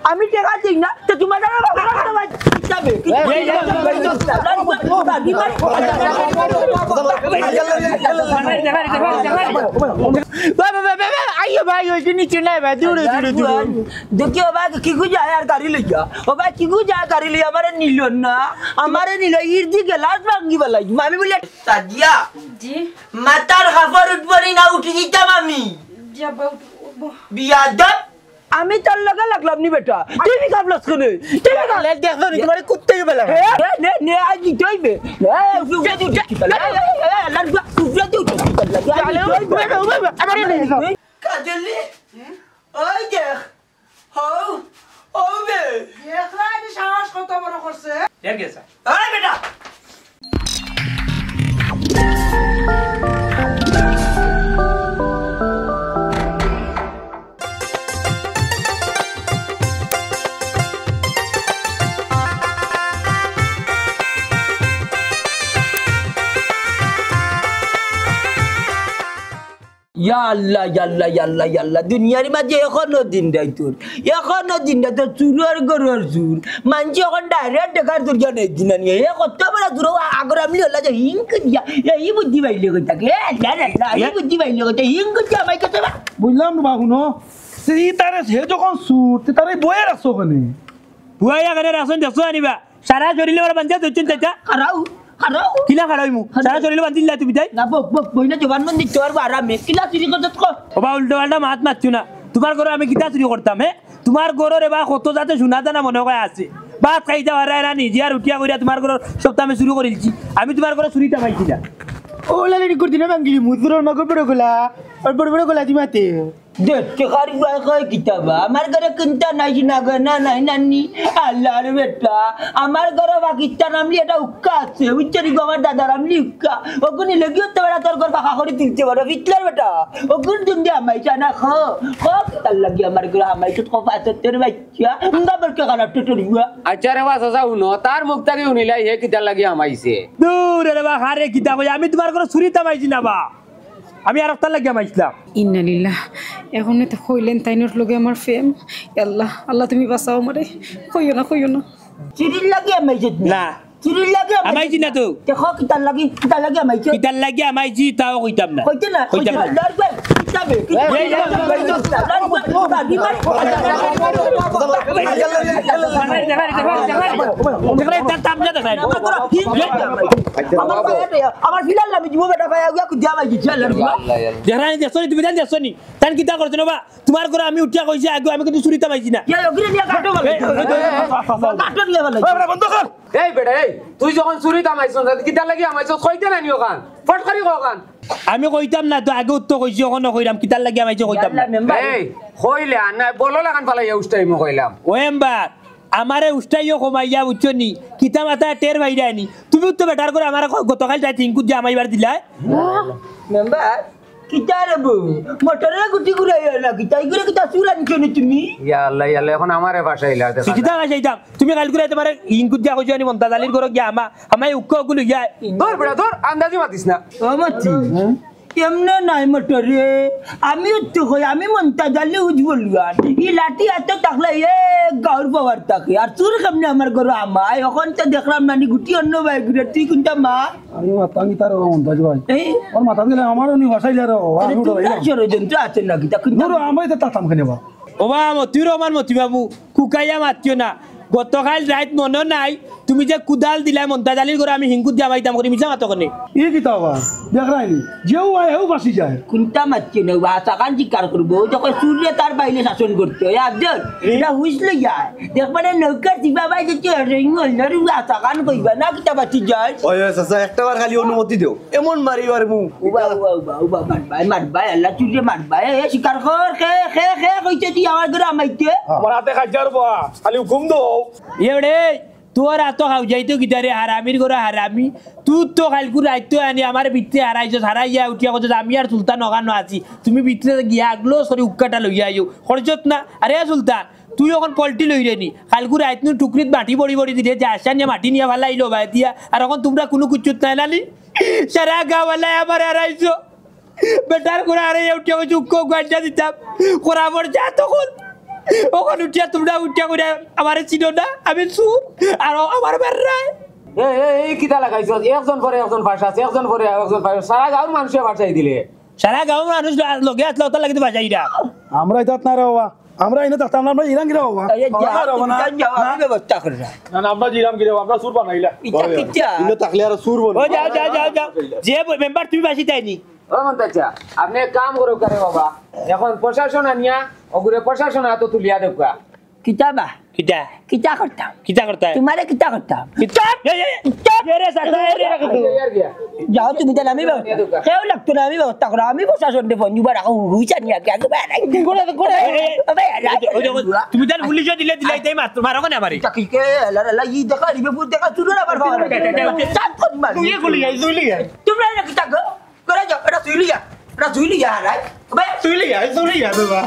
আমি টেকা দিই না তো তোমার देखियो भाई की जाए यार गाड़ी ले जा ओ भाई की जाए गाड़ी ले हमारे नीलो ना हमारे नीलो इर्दी के लास्ट मांगी वाला मामी बोले साजिया जी मातार खबर उठबरी ना उठी जीता मामी जब बियादत আমি তোর লগে লাগলাম নি বেটা টিভি কাবলস কোনে টিভি কাবলে দেখছ নি তোমারে কুত্তে বেলা নে নে আজ দিইবে এ উফরে দি উঠি লাগবা উফরে দি উঠি লাগবা আমারে নে কাজলি ওই দেখ হও ও বে দেখলা নি সাহস কত বড় করছে এর গেছে আরে বেটা या अल्लाह या अल्लाह या अल्लाह या अल्लाह दुनियार माঝে এখনো দিন দেই তোর এখনো দিন দেই তোর চুরর গরর চুর মানছি এখন ডাইরেক্ট দেখার তোর জানে দিন নিয়ে এ কত বড় দূর আগর আমলি হলা যে হিংক দিয়া এই বুদ্ধি বাইলে কই থাকে না না এই বুদ্ধি বাইলে কই হিংক দিয়া মাই কত বুঝলাম না বাহুনো সেই তারে সে যখন সুর তে তারে বয়ে রাখছো কেনে বুয়া করে রাখছেন দেখছো আনিবা সারা জরিলে বড় বাঞ্জা তুই চিন্তা কারাও কারাও কিলা কারাইমু সারা জরিলে বান্ধিলা তুমি তাই না বক বক বইনা জবান মন দিতে আর আরামে কিলা চুরি করছত কো ওবা উল্টো পাল্টা মাত মারছু না তোমার ঘরে আমি কিতা চুরি করতাম হে তোমার ঘরে রে বা কত যাতে শোনা জানা মনে হয় আছে বাত খাইতা হারায় না নিজে আর উঠিয়া কইরা তোমার ঘর সপ্তাহ আমি শুরু করিলছি আমি তোমার ঘরে চুরিটা পাইছি না ওলা লেডি করতি না বাঙ্গি মুজুর নগর বড় গোলা আর বড় বড় গোলা দিমাতে দেখতে খারি ভাই কই কিতাবা আমার ঘরে কিনতা নাই না গনা নাই নানি আল্লাহর বেটা আমার ঘরে পাকিস্তান আমলি এটা উক্কা আছে উচ্চরি গো আমার দাদার আমলি উক্কা ওগুনি লাগিও তো বড় তোর ঘর কাকা করে তুলতে বড় ফিটলার বেটা ওগুন দিন দে আমাই জানা খো খো তাল লাগি আমার ঘরে আমাই তো কফা তোর বাচ্চা উঙ্গা বলকে কালা টটরিয়া আচ্ছা রে বাস আসা উনো তার মুখ থেকে উনিলাই হে কিতা লাগি আমাইছে দূর রে বা হারে কিতা কই আমি তোমার ঘরে চুরিটা পাইছি না বা আমি আর একটা লাগিয়া মাইছিলাম ইন্নালিল্লাহ এখন তো কইলেন তাইনোর লগে আমার ফেম আল্লাহ আল্লাহ তুমি বাঁচাও আমারে কইও না চিরি লাগি আমাইছে না চিরি লাগি আমাইছি না তো দেখো কিতা লাগি আমাইছে কিতা লাগি আমাইছি তাও কইতাম না কইতে না দরবার কিতাবে আমার ফিলাল আমি জীব বেটা ভাই আগিয়া কুদিয়া মাই দিছে দেখাই দেখছনি তুমি জান দেখছনি তান কিতা করছ না বা তোমার ঘরে আমি উঠিয়া কইছি আগে আমি কিন্তু চুরিটা পাইছি না ইয়া ওগিরে নিয়া কাটো গেল কাটো নিয়া গেল বন্ধ কর এই বেটা এই তুই যখন চুরি কামাইছ কিতা লাগি আমাইছ কইতে না নিও কান ফট করি কও কান আমি কইতাম না তো আগে উত্তর কইছি ওখানে কইরাম কিতা লাগি আমাইছে কইতাম না এই কইলে না বলো লাগান ফালাই উস্তাই মো কইলাম ও এমবার আমারে উস্তাইও কমাইয়া বুঝছনি কিতা মাথা টের বাইরানি তুমি তো বেটার করে আমার গতকাল যাই থিংকু যে আমাইবার দিলা মেম্বার কিতা রে বউ মোটরে গুটি ঘুরাই না কিতা ইগুরে কিতা চুরান কেন তুমি ইয়া আল্লাহ এখন আমারে ভাষাইলা দেখা কিতা যাইতাম তুমি কাল করে তোমার ইনকু দিয়া কইছনি মন্তাজালির ঘর গিয়া আমাই উক্ক গুলো গিয়া ধর বেটা ধর আন্দাজি মাতিস না ও মাতি এমনে নাই মোটরে আমি তো কই আমি মন্তাজালি উজবল গান ই লাঠি এত টাকলা এ গাউর পাওয়ার থাকে আর চুর কেমনে আমার ঘর আমায় এখন তো দেখলাম নানি গুটি অন্য ভাই গুটি তুই কোনটা মা আমি মাতাঙ্গি তার মন্তাজ ভাই ওর মাথা দিলে আমারও নি ভাষাইলা রে আর উড়ো ষড়যন্ত্র আছে নাকি তা কিন্তু আমি তো তাতাম কেনে বা ওবা মতি রহমান মতি বাবু কুকাইয়া মাতিও না গতকাল রাত মনে নাই তুমি যে কুদাল দিলা মন্তাজালির ঘরে আমি হিংকুত দিয়া মাইতাম করি মিছা মাতো কনে ই কিতা বা দেখ রাইনি যেও আয় হেও বাসি যায় কোনটা মারছে না ভাষা কান জিকার করবো যখন সূর্য তার বাইরে শাসন করতে হয় আফজল এটা হুইসলে যায় দেখ মানে নৌকার দিবা ভাই যে রিঙ্গল না ভাষা কান কইবা না কিতা বাতি যায় ওই চাচা একটাবার খালি অনুমতি দিও এমন মারিবার মু উবা মারবা আল্লাহ চুরে মারবা এ শিকার কর খে কইতে দি আমার ঘরে আমাইতে আমার হাতে খাইজার বা খালি হুকুম দাও এড়ে তোর এত খাও যাইতো গিটারে হারামির ঘরে হারামি তুই তো কালকু রাইতো আনি আমার ভিতরে হারাইছো হারাইয়া উঠিয়া কথা আমি আর সুলতান ওখানে আছি তুমি ভিতরে গিয়া আগলো সরি উক্কাটা লইয়া আইও খরচত না আরে সুলতান তুই এখন পল্টি লই রেনি কালকু রাইত নু টুকরিত মাটি বড়ি বড়ি দিলে যে আসা নিয়ে মাটি নিয়ে ভালাইলো ভাই দিয়া আর এখন তোমরা কোনো কুচুত নাই নানি সারা গাওয়ালাই আমার হারাইছো বেটার করে আরে উঠিয়া কইছি উক্কো গাড়িটা দিতাম করা পড়ছে তখন ওখানে উঠিয়া তোমরা উঠিয়া করে আমারে চিনো না আমি সুর আর আমার বেড়ায় এই কিতা লাগাইছ একজন পরে একজন ভাষাছে একজন পরে একজন ভাষা সারা গাঁর মানুষে ভাষাই দিলে সারা গাঁও মানুষ লগে আসলে ওটা লাগিতে বাজাইরা আমরা এটা না রে বাবা আমরা এনে থাকতাম না আমরা ইরান গিরা বাবা ব্যবস্থা করে না না আমরা জিরাম গিরা আমরা সুর বানাইলা ইনো থাকলে আর সুর বল ও যাও যাও যাও যাও যে মেম্বার তুমি বাসি তাইনি ও মন্তাচা আপনি এক কাম করো করে বাবা এখন প্রশাসন আনিয়া ওগুরে প্রশাসন হাতে তুলিয়া দেবা কিতাবা কিটা কিতা করতাম কিটা করতা তোমারে কিতা করতাম রে সাতা রে যাও তুমি তাহলে আমি কেউ লাগতো না আমি ব্যবস্থা করো আমি প্রশাসন দেবো নিবার রাখো রুইচা নিয়ে আগে আগে তুমি তার পুলিশ দিলে দিলাই তাই মাত্র মারো কেন আমারে চাকিকে ই দেখা রিবে দেখা চুরো না পারবা তুই গুলি গাই তুই লিয়া তোমরা না কিতা করে যাও এটা তুই লিয়া রাই ভাই তুই লিয়া বাবা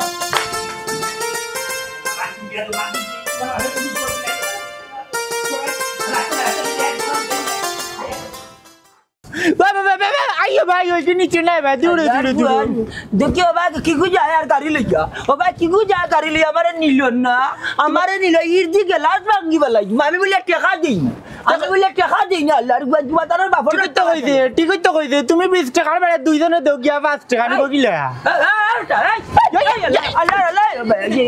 आइयो भाई ओइसे नीचे ना भाई दूर देखियो भाई की गुजा यार गाड़ी लिया ओ भाई की गुजा गाड़ी लिया हमारे नीलो इर्दी के लास्ट मांगी वाला मामी बोले टेका देई আমি বলে টাকা দেই না আল্লাহর বাজারের বাপর ঠিক তো কইছে তুমি 20 টাকার বেড়া দুইজনে দেও গিয়া 5 টাকা নিব কিলা আল্লাহ আল্লাহ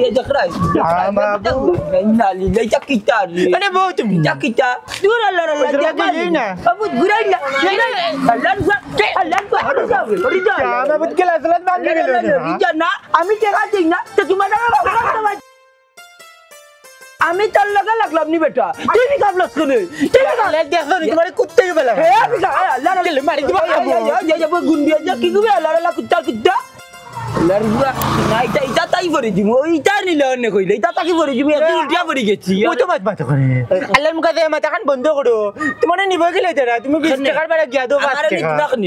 এই দেখরা নালি লাইটা কিতারি মানে বউ তুমি কিতা দূর আল্লাহ আল্লাহ দেই না বাবু ঘুরাই না আল্লাহ বাবু কে লাজলাত বাঙ্গি গেল না আমি টাকা দেই না তো তোমার আমি তোর লগে লাগলাম নি বেটা তুমি কাবলাস করে দেখো নি তোমার কুত্তে কে বেলা আল্লাহ মারি দিবা যাব গুন্ডিয়া যা কি গবে আল্লাহ কুত্তা লারুয়া নাই এটা তাই পড়ে দিমু ওইটা নিলে অন্য কইলে এটা তাকি পড়ে দিমু এত উল্টিয়া পড়ে গেছি ওই তো মাত করে আল্লাহর মুখে মাথা কান বন্ধ করো তোমার নিব গেলে না তুমি 20 টাকার বেড়া গিয়া দাও 5 টাকা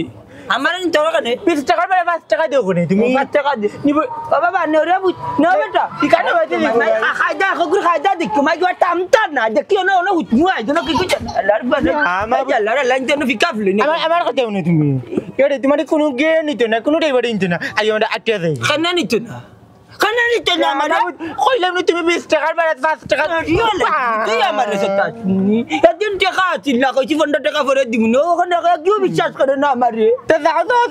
আমার নি তোর কানে 20 টাকার বেড়া 5 টাকা দেও কোনে তুমি 5 টাকা নিব বাবা নেরে বুঝ না বেটা ঠিকানা বাইতে দিবি খাইদা খগুর খাইদা দেখো মাই গো টামতা না দেখিও না ওনা হুতমু আইতো না কি কইছ আল্লাহর বানে আল্লাহর লাইন তেন ফিকাফলি আমার কথা শুনে তুমি এরে তোমার কোনো গে নিত না কোনো ড্রাইভার নিত না আই আমরা আটিয়া যাই কেন নিত না কেন নিত না মানে কইলাম না তুমি 20 টাকার বেড়া 5 টাকা তুই আমার সাথে একদিন টাকা আছিল না কইছি 15 টাকা পরে দিমু না ওখানে কেউ বিশ্বাস করে না আমারে তা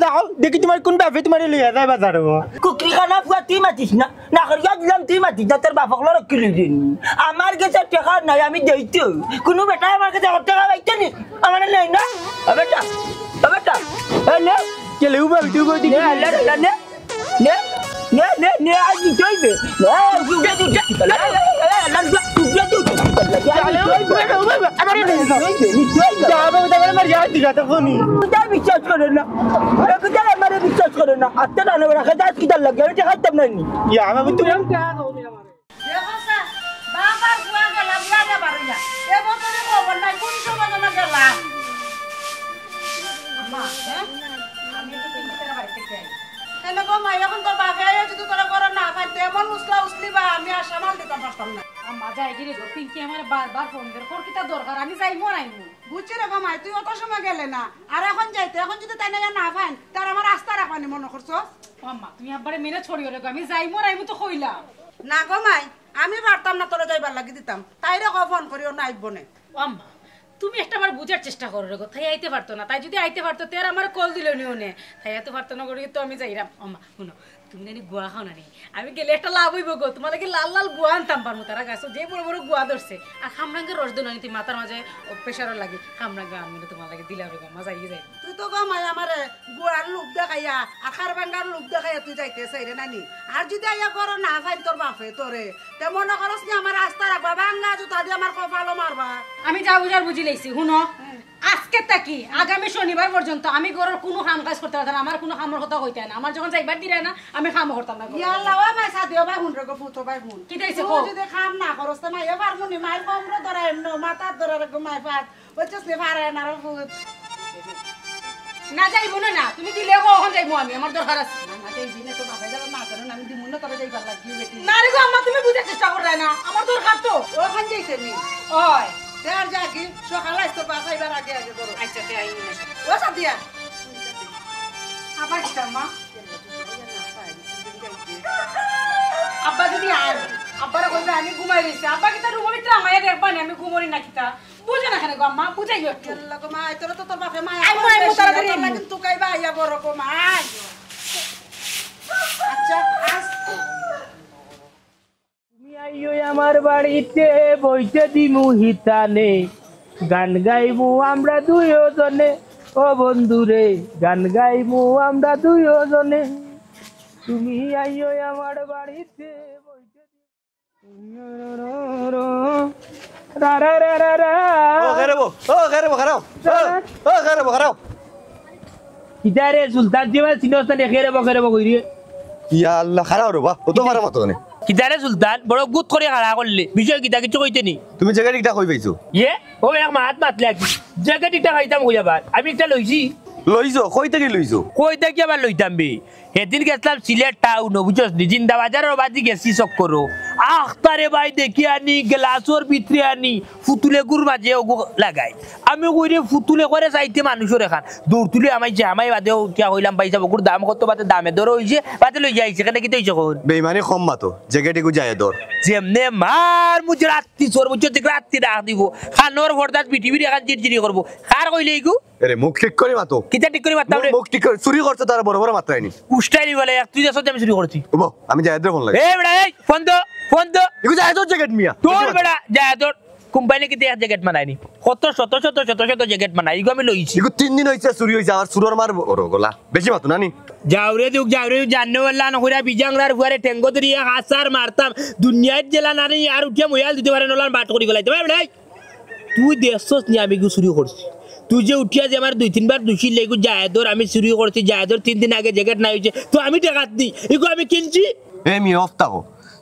যাও দেখি তোমার কোন বাপে তোমার লইয়া যায় বাজারে কুকরি খানা ফুয়া তুই মাতিস না না করিয়া দিলাম তুই মাতিস না তোর বাপকলো রকিলি দিন আমার কাছে টাকা নাই আমি দেইতে কোনো বেটা আমার কাছে টাকা পাইতে নি আমার নাই না বেটা বেটা নে কেলে উবা ভিডিও কই দিকে আল্লাহ আল্লাহ নে নে নে নে আজ দিইবে না উবা দিতে বিশ্বাস করে না আমার বিশ্বাস করে না আত্মা না রাখা দাঁত কিতার লাগে আমি খাইতাম না এখন তোর বাপে যদি তোরা করো না ভাই তেমন উসলা উসলি বা আমি আর সামাল দিতে পারতাম না আম্মা যাই গিরে গো পিঙ্কি আমার বারবার ফোন করে কোন কিটা দরকার আমি যাই মরাইমু বুঝছি রে মাই তুই অত সময় গেলে না আর এখন যাইতে এখন যদি তাই না ভাই তার আমার রাস্তা রাখবানি মনে করছো আম্মা তুমি আব্বারে মেনে ছড়িও রে গো আমি যাই মরাইমু তো কইলা না গো মাই আমি পারতাম না তোরা যাইবার লাগি দিতাম তাইরে কো ফোন করিও না আইব না আম্মা তুমি একটাবার বুঝার চেষ্টা করো রে গো তাই আইতে পারতো না তাই যদি আইতে পারতো তের আমার কল দিল নিও নে তাই এত পারতো না করে তো আমি যাইরাম আম্মা শুনো তুমি নানি গুয়া খাও না নি আমি গেলে একটা লাভ হইব গো তোমার লাগে লাল লাল গুয়া আনতাম পারবো তারা গাছ যে বড় বড় গুয়া ধরছে আর খামরাঙ্গের রস দেন তুই মাথার মাঝে প্রেশারও লাগে খামরাঙ্গা আমি তোমার লাগে দিলা রে গো মজা ইয়ে যায় তুই তো গো মাই আমারে গুয়ার লোক দেখাইয়া আখার ভাঙ্গার লোক দেখাইয়া তুই যাইতে চাই রে নানি আর যদি আইয়া করো না ভাই তোর বাপে তোরে তে মনে করস নি আমার রাস্তা রাখবা ভাঙ্গা জুতা দিয়ে আমার কপালও মারবা আমি যা বুঝার বুঝি লাইছি শুনো আজকে তাকি আগামী শনিবার পর্যন্ত আমি ঘরের কোনো কাম কাজ করতে পারতাম না আমার কোনো কামের কথা কইতে না আমার যখন যাইবার দিরে না আমি কাম করতাম না ইয়াল্লাহ ওয়া মাই সাদিও ভাই হুন রে গো ফুটো ভাই হুন কি দেইছে কো যদি কাম না করস তে মাই এবার মুনি মাই কমরো ধরে এমনো মাথা ধরে রে গো মাই পাত ওচস নে পারে না রে ফুট না যাইবো না তুমি দিলে গো ওখান যাইবো আমি আমার দরকার আছে না যাইবি না তো বাবা যাবে না করে আমি দিমু না তোরা যাইবার লাগি বেটি না রে গো আম্মা তুমি বুঝার চেষ্টা করো না আমার দরকার তো ওখান যাইতে নি ওই তের জাগি সকালে আসতো বাসাইবার আগে আগে করো আচ্ছা তে আইনি না ও সাদিয়া আব্বা কিটা মা আব্বা যদি আর আব্বারা কইবে আমি ঘুমাই রইছি আব্বা কিটা রুমের ভিতরে আমায় দেখবানি আমি ঘুমোরি না কিটা বুঝে না কেন গো আম্মা বুঝাইও একটু লাগো মা তোরা তো তোর বাপে মা আই মো তাড়াতাড়ি কিন্তু কাইবা আইয়া বড় কো মা আচ্ছা আস তুমি আইও আমার বাড়িতে বইতে দিমু হিতানে গান গাইবো আমরা দুইজনে ও বন্ধুরে গান গাইবো আমরা দুইজনে তুমি আইও আমার বাড়িতে বইতে রা রা রা রা রা কিদারে সুলতান জিবা সিনোস্তান এখেরে বখেরে বকইরি ইয়া আল্লাহ খারাপ রে বাহ ও তো মারা মতো নে কিদারে সুলতান বড় গুত করে খাড়া করলে বিষয় কিটা কিছু কইতে নি তুমি জায়গা ঠিকটা কই পাইছো ইয়ে ও এক মাত মাতলে কি জায়গাটিটা খাইতাম কইয়াবার আমি একটা লইছি লইছো কই থেকে লইছো কইতে কি আবার লইতাম বে এদিন গেছিলাম সিলেট টাউন বুঝছস নি জিন্দা বাজারের বাদি গেছি চক্করো আখতারে ভাই দেখি আনি গ্লাসর ভিতরে আনি ফুতুলে গুর মাঝে ওগো লাগাই আমি কইরে ফুতুলে করে চাইতে মানুষের এখান দূর তুলে আমাই যে আমাই বাদেও কিয়া কইলাম পয়সা বকুর দাম কত বাদে দামে দর হইছে বাদে লই যাইছে কেন কি তৈছে কোন বেইমানি কম মাতো জায়গাটিকু যায় দর যেমনে মার মুজে রাত্রি চোর বুঝছো দেখ রাত্রি ডাক দিব খানোর ভরদাস বিটিবির এখান জিরজিরি করবো কার কইলে ইগু আরে মুখ ঠিক করে মাতো কিটা ঠিক করে মারতাম রে মুখ ঠিক করে চুরি করতে তার বড় বড় মাত্রায়নি উষ্টাইনি বলে তুই যাস আমি চুরি করছি ওবো আমি যায় দর ফোন লাগে এ বেড়া এই ফোন দো ইগু যায় দর জায়গা মিয়া তোর বেড়া যায় তোর কোম্পানি কি দেয়া জ্যাকেট মানায়নি কত শত জ্যাকেট মানাই ইগো আমি লইছি ইগু 3 দিন হইছে চুরি হইছে আর চুরর মার বড় গলা বেশি মাতো নানি যাওরে জাননে ওয়ালা নখরা বিজাংলার ফুয়ারে টেঙ্গো দরিয়া হাসার মারতাম দুনিয়াত জেলা নানি আর উঠিয়া ময়াল দিতে পারে নলান বাট করি গলাই তবে বেড়া তুই দেখছস নি আমি কি চুরি করছি তুই যে উঠিয়া যে আমার 2-3 বার দোষী লেগু জায়দর আমি চুরি করছি জায়দর 3 দিন আগে জ্যাকেট নাই হইছে তো আমি টাকা দি ইগো আমি কিনছি এ মি অফতাও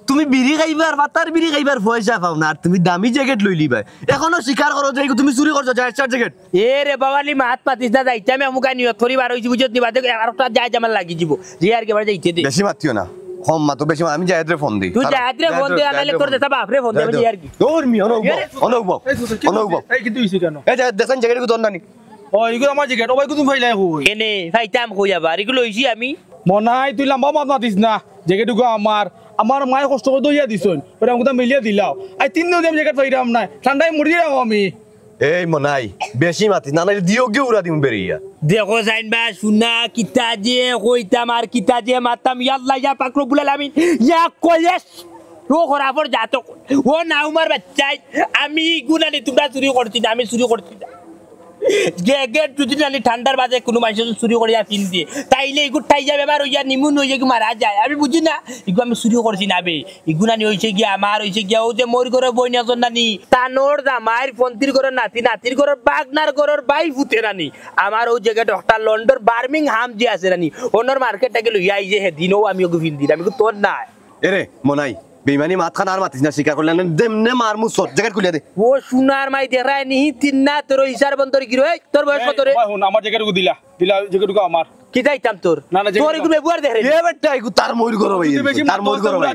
তুমি বিড়ি খাইবার পাতার বিড়ি খাইবার পয়সা পাও না আর তুমি দামি জ্যাকেট লই লিবা এখনো স্বীকার করো যে তুমি চুরি করছো চার জ্যাকেট এ রে বাবালি মাত পাতিস না যাইতে আমি আমুকা নিয়ত করি বার হইছি বুঝত নিবা দেখ আরটা যায় জামাল লাগি যাব যে আর কেবার যাইতে দে বেশি মাতিও না কম মাতো বেশি আমি জায়দরে ফোন দেই তুই জায়দরে ফোন দে আনাইলে তোর দেতা বাপ রে ফোন দে যে আর কি তোর মি অনব এই কিন্তু হইছে কেন এই যে দেখেন জ্যাকেট দন নানি ও ইগো আমার জ্যাকেট ও ভাই তুমি ফাইলাই কই এনে ফাইতাম কই আবার এগুলো হইছি আমি মনাই তুই লম্বা মাত মাতিস না জ্যাকেটুকু আমার মায়ে কষ্ট করে দইয়া দিছন ওরা আমাকে মিলিয়ে দিলাও আই 3 দিন আমি জ্যাকেট পাইরাম না ঠান্ডায় মরি যাবো আমি এই মনাই বেশি মাতিস না দিও গিয়ে উড়া দিম বেরিয়া দেখো জাইন বা শুনা কিতা যে কইতাম আর কিতা যে মাতাম ইয়াল্লাহ ইয়া পাক রব্বুল আলামিন ইয়া কলেস ও খরাফর জাত ও নাউমার বাচ্চাই আমি গুনানি তোমরা চুরি করছি না আমি চুরি করছি না জ্যাকেট যদি নানি ঠান্ডার বাজে কোনো মানুষ চুরি করিয়া পিন দিয়ে তাইলে এগু ঠাই যাবে এবার ওইয়া নিমুন হয়ে গিয়ে মারা যায় আমি বুঝি না এগু আমি চুরি করছি না বে এগু নানি হয়েছে গিয়া আমার হয়েছে গিয়া ও যে মোর ঘরের বই নাজন নানি তানোর জামাইর ফন্তির ঘরের নাতির ঘরের বাগনার ঘরের বাই ফুটে নানি আমার ও জায়গা ডক্টর লন্ডন বার্মিংহাম যে আছে নানি ওনার মার্কেটটাকে লইয়া আইছে সেদিনও আমি ওকে ফিন দিই আমি তোর না এরে মনাই বেইমানি মাত খান আর মাতিস না স্বীকার করলেন দেমনে মারমু সর জ্যাকেট খুলিয়া দে ও সোনার মাই দেখায় নি তিন্না তোর হিসার বন্দর কি রে তোর বয়স কত রে আমার জ্যাকেটুকু দিলা জ্যাকেটুকু আমার কি যাইতাম তোর তোর এগুলো ব্যবহার দেখে এ বেটা এগু তার মইর করো ভাই তার মইর করো ভাই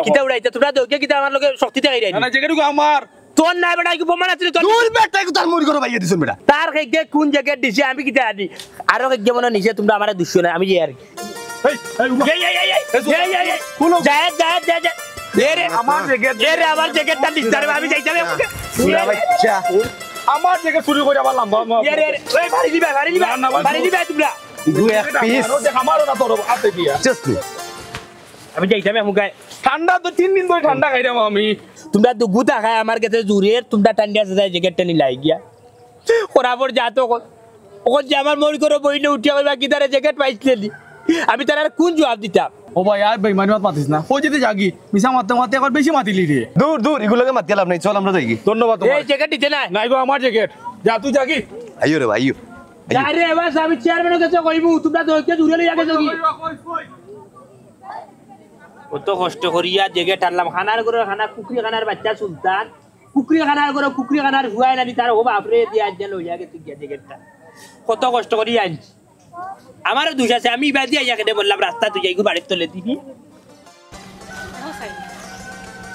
কিতা উড়াইতে তোমরা দেখে কিতা আমার লগে শক্তি দেখাই রাই না জ্যাকেটুকু আমার তোর না বেটা কি প্রমাণ আছে তোর তোর বেটা এগু তার মইর করো ভাই দিছন বেটা তার কেগে কোন জায়গায় দিছে আমি কিতা আনি আরো কেগে মনে নিছে তোমরা আমারে দুশো না আমি যে আর আমার জ্যাকেটটা ডিস্টার্ব আমি যাইতাম পুরা বাচ্চা আমার জ্যাকেট চুরি করে আবার লম্বা ওই বাড়ি দিবা তোমরা দু এক পিস আমারও না তোর হাতে দিয়া জাস্ট আমি যাইতাম মুগায় ঠান্ডা তো 3 দিন ধরে ঠান্ডা খাইরাম আমি তোমরা তো গুতা খায় আমার কাছে জুরের তোমরা ঠান্ডা আছে যায় জ্যাকেটটা নি লাই গিয়া খরাবর যাতো ওখন যে আমার মন করে বইলে উঠিয়া কইবা কি তারে জ্যাকেট পাইছিলি আমি তার আর কোন জবাব দিতাম ও ভাই আর বেইমানি মাত মাতিস না কই যেতে জাগি মিছা মারতে এখন বেশি মাতিলি রে দূর এগুলোকে মাত গেলাম নাই চল আমরা যাই ধন্যবাদ এই জ্যাকেট দিতে না নাই গো আমার জ্যাকেট যা তুই জাগি আইও রে ভাই আইও আরে বাস আমি চেয়ারম্যানের কাছে কইবো তোমরা তো ওকে জুড়ে লইয়া গেছো কি কত কষ্ট করিয়া জ্যাকেট আনলাম খানার করে খানা কুকরি খানার বাচ্চা সুলতান কুকরি খানার করে কুকরি খানার হুয়াই নানি তার ও বাপরে দিয়া জেল লইয়া গেছে গিয়া জ্যাকেটটা কত কষ্ট করিয়া আনছি আমারও দোষ আছে আমি বাদি আইয়া কেটে বললাম রাস্তা তুই যাইগো বাড়ির তলে দিবি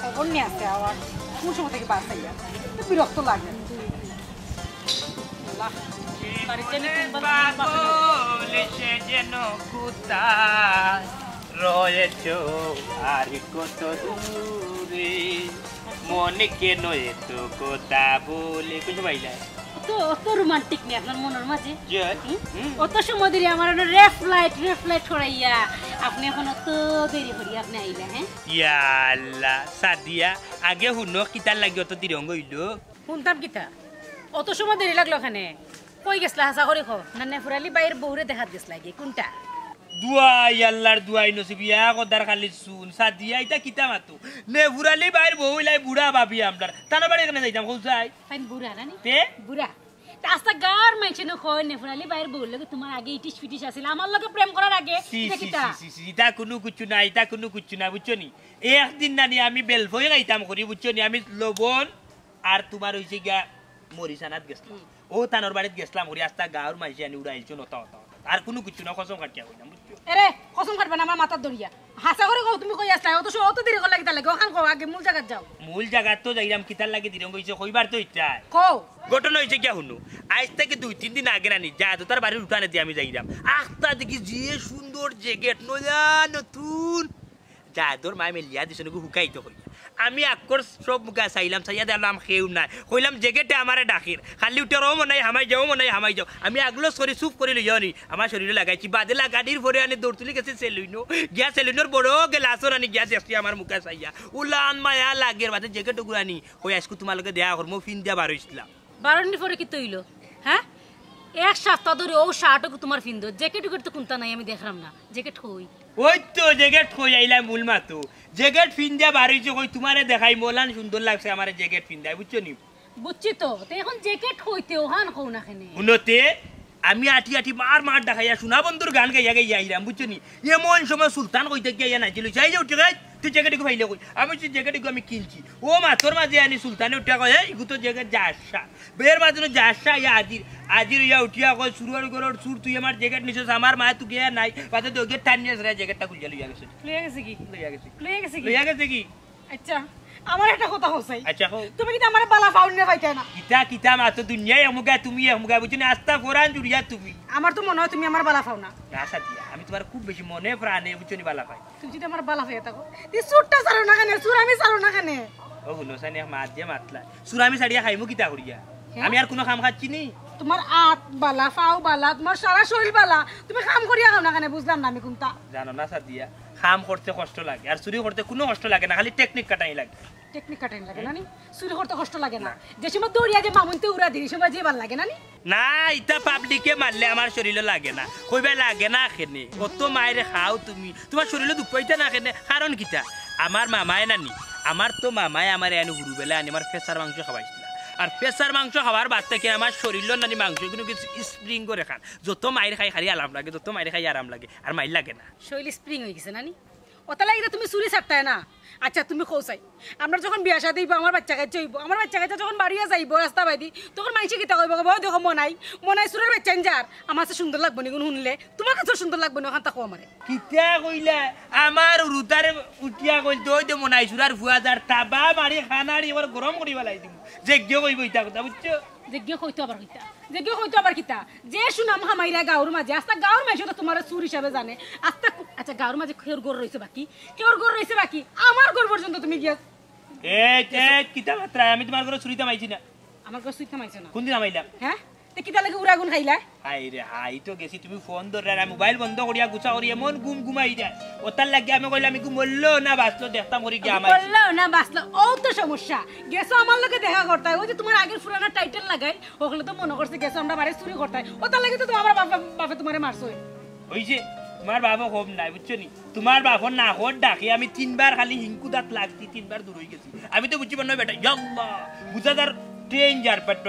খবর নিয়ে আসে আবার কোন সময় থেকে বাস আইয়া বিরক্ত লাগে পাগল সে যেন কোথায় রয়েছ আর কত দূরে মনে কেন এত কথা বলে কিছু পাইলা তো অত রোমান্টিক নেই আপনার মনের মাঝে অত সময় ধরে আমার রেফ্লাইট ছড়াইয়া আপনি এখন অত দেরি করি আপনি আইলা হ্যাঁ ইয়াল্লা সাদিয়া আগে শুনো কিতার লাগি অত দিরঙ্গ হইল শুনতাম কিতা অত সময় দেরি লাগলো ওখানে কই গেছলা হাসা করে খো না নেফুরালি বাইরের বউরে দেখাত গেছলা কি কোনটা দুয়াই আল্লাহর দুয়াই নসিবিয়া কদার খালি শুন সাদিয়া এটা কিতা মাতো নেফুরালি বাইর বউলাই বুড়া ভাবি আমদার তার বাড়ি এখানে যাইতাম কোথায় ফাইন বুড়া না নি তে বুড়া আস্তা গার মাইছে ন কই নেফুরালি বাইরের বউর লগে তোমার আগে ইটিস ফিটিস আছিল আমার লগে প্রেম করার আগে কিতা এটা কোনো কিছু না এটা কোনো কিছু না বুঝছো নি একদিন নানি আমি বেলফই গাইতাম করি বুঝছো নি আমি লবণ আর তোমার হইছে গিয়া মরিসানাত গেছলাম ও তানোর বাড়িতে গেছলাম ওরি আস্তা গাঁর মাইছে আনি উড়াইছো নতা আর কোনো কিছু না কসম কাটিয়া কইলাম বুঝছো এরে কসম কাটবা না আমার মাথার দড়িয়া হাসা করে কও তুমি কই আসলা অত দেরি কর লাগি তালে ওখান কও আগে মূল জায়গা যাও মূল জায়গা তো যাইরাম কিতার লাগি দিরঙ্গ হইছে কইবার তো ইচ্ছা কও ঘটনা হইছে কি শুনো আজ থেকে 2-3 দিন আগে নানি যা তো তার বাড়ির উঠানে দিয়ে আমি যাইরাম আস্তা দেখি যে সুন্দর জ্যাকেট নয়া নতুন যা তোর মাই মেলিয়া দিছ নাকি হুকাইতো কই আমি আকর সব মুখা চাইলাম চাইয়া দেখলাম খেউ নাই কইলাম জ্যাকেটে আমারে ডাকির খালি উঠেও মনে হয় হামাই যাও আমি আগলো সরি চুপ করে লইও নি আমার শরীরে লাগাইছি বাদেলা গাড়ির ভরে আনি দৌড় তুলি গেছে সেলুইনো গিয়া সেলুইনোর বড় গেলাসর আনি গিয়া দেখছি আমার মুখা চাইয়া উলান মায়া লাগের বাদে জ্যাকেট গুড়ানি কই আজকে তোমালোকে দেয়া করমু ফিন দিয়া বার হইছিলাম বারণি পরে কি তৈল হ্যাঁ এক সপ্তাহ ধরে ও শার্টও তোমার ফিন্দো জ্যাকেট উকেট তো কোনটা নাই আমি দেখলাম না জ্যাকেট হই ওই তো জ্যাকেট কই আইলাম মূল মাতো জ্যাকেট ফিন দিয়া বার হইছে কই তোমারে দেখাই মোলান সুন্দর লাগছে আমারে জ্যাকেট ফিন দেয় বুঝছো নি বুঝছি তো এখন জ্যাকেট হইতে ওহান কও না কেনে উন্নতে আমি আটি মার দেখাইয়া সোনা বন্ধুর গান গাইয়া আইরাম বুঝছো নি এমন সময় সুলতান কইতে গিয়া নাচিল চাই যে উঠে গাই তুই জ্যাকেটকে ফাইলে কই আমি সেই জ্যাকেটকে আমি কিনছি ও মাথর মাঝে আনি সুলতানে উঠে কয় এগু তো জ্যাকেট যাসা বের মাঝে যাসা ইয়া আজির ইয়া উঠিয়া কয় সুরুয়ার গরর সুর তুই আমার জ্যাকেট নিছস আমার মা তুই গিয়া নাই বাদে তো গেট টানিয়ে জ্যাকেটটা খুলিয়া লইয়া গেছে লইয়া গেছে কি আচ্ছা আমার একটা কথা হইছে আচ্ছা কও তুমি কি আমার বালা ফাউন নে পাইতে না কিতা মাতো দুনিয়ায় আমুগা তুমি আমুগা বুঝনি আস্তা কোরআন জুড়িয়া তুমি আমার তো মনে হয় তুমি আমার বালা ফাও না আশা দিয়া আমি তোমার খুব বেশি মনে প্রাণে বুঝনি বালা পাই তুমি যদি আমার বালা ফাইয়া থাকো তুই সুটটা ছাড়ো না কেনে সুরামি ছাড়ো না কেনে ও হুনো সানি মাত দিয়ে মাতলা সুরামি সাড়িয়া খাইমু কিতা করিয়া আমি আর কোনো কাম খাচ্ছি নি তোমার আত বালা ফাও বালা তোমার সারা শরীর বালা তুমি কাম করিয়া খাও না কেনে বুঝলাম না আমি কোনটা জানো না সাদিয়া কাম করতে কষ্ট লাগে আর চুরি করতে কোনো কষ্ট লাগে না খালি টেকনিক কাটাই লাগে টেকনিক কাটাই লাগে না নি চুরি করতে কষ্ট লাগে না যে সময় দৌড়িয়া যে মামুনতে উড়া দিই সময় যে ভাল লাগে না নি না ইটা পাবলিকে মারলে আমার শরীরে লাগে না কইবা লাগে না খেনে কত মায়েরে খাও তুমি তোমার শরীরে দুঃখ পাইতে না খেনে কারণ কিটা আমার মামায় নানি আমার তো মামায় আমার এনে হুরু বেলা আনি আমার ফেসার মাংস খাওয়াইছিল আর ফেসার মাংস খাওয়ার বাদ থেকে আমার শরীরের নানি মাংস কিন্তু কিছু স্প্রিং করে খান যত মায়ের খাই খালি আরাম লাগে যত মায়ের খাই আরাম লাগে আর মাইর লাগে না শরীর স্প্রিং হয়ে গেছে নানি ওটা লাগে তুমি চুরি ছাড়তাই না আচ্ছা তুমি কৌসাই আমরা যখন বিয়া শাদী হইব আমার বাচ্চা কাছে হইব আমার বাচ্চা কাছে যখন বাড়িয়া যাইব রাস্তা বাইদি তখন মাইসে কিতা কইব বউ দেখো মনাই সুরের বাচ্চা যার আমার কাছে সুন্দর লাগবে নি কোন শুনলে তোমার কাছে সুন্দর লাগবে না ওখান তাকো আমারে কিতা কইলা আমার রুতারে উঠিয়া কইল দই দে মনাই সুরার ফুয়া যার তাবা মারি খানাড়ি এবার গরম করি বেলাই দিমু যে গিয়ে কইব ইতা কথা বুঝছো যেজ্ঞ কইতো আবার কিতা যে সুনাম হামাইরা গাঁর মাঝে আস্তা গাঁর মাঝে তো তোমার সুর হিসাবে জানে আস্তা আচ্ছা গাঁর মাঝে কেউর গড় রয়েছে বাকি আমার গড় পর্যন্ত তুমি গিয়া কিতা মাত্রা আমি তোমার ঘরে চুরিতে মাইছি না আমার ঘরে সুইতে মাইছো না কোন দিন মাইলাম হ্যাঁ তে কিতা লাগে উড়াগুন খাইলা হাই রে হাই তো গেছি তুমি ফোন ধরে না মোবাইল বন্ধ করিয়া গুছা করি এমন ঘুমাই যায় ওতার লাগে আমি কইলাম আমি মরলো না বাঁচলো দেখতাম করি গিয়া আমার বললো না বাঁচলো ও তো সমস্যা গেছো আমার লগে দেখা করতাই ওই যে তোমার আগের পুরানা টাইটেল লাগাই ওগুলো তো মনে করছে গেছো আমরা বাড়ি চুরি করতাই ওতার লাগে তো তোমার বাপে তোমারে মারছো হইছে তোমার বাবা হোম নাই বুঝছো নি তোমার বাপর না হট ডাকে আমি 3 বার খালি হিংকু দাঁত লাগতি 3 বার দূর হয়ে গেছি আমি তো বুঝছি না বেটা ইয়াল্লাহ বুঝাদার ডেঞ্জার বাট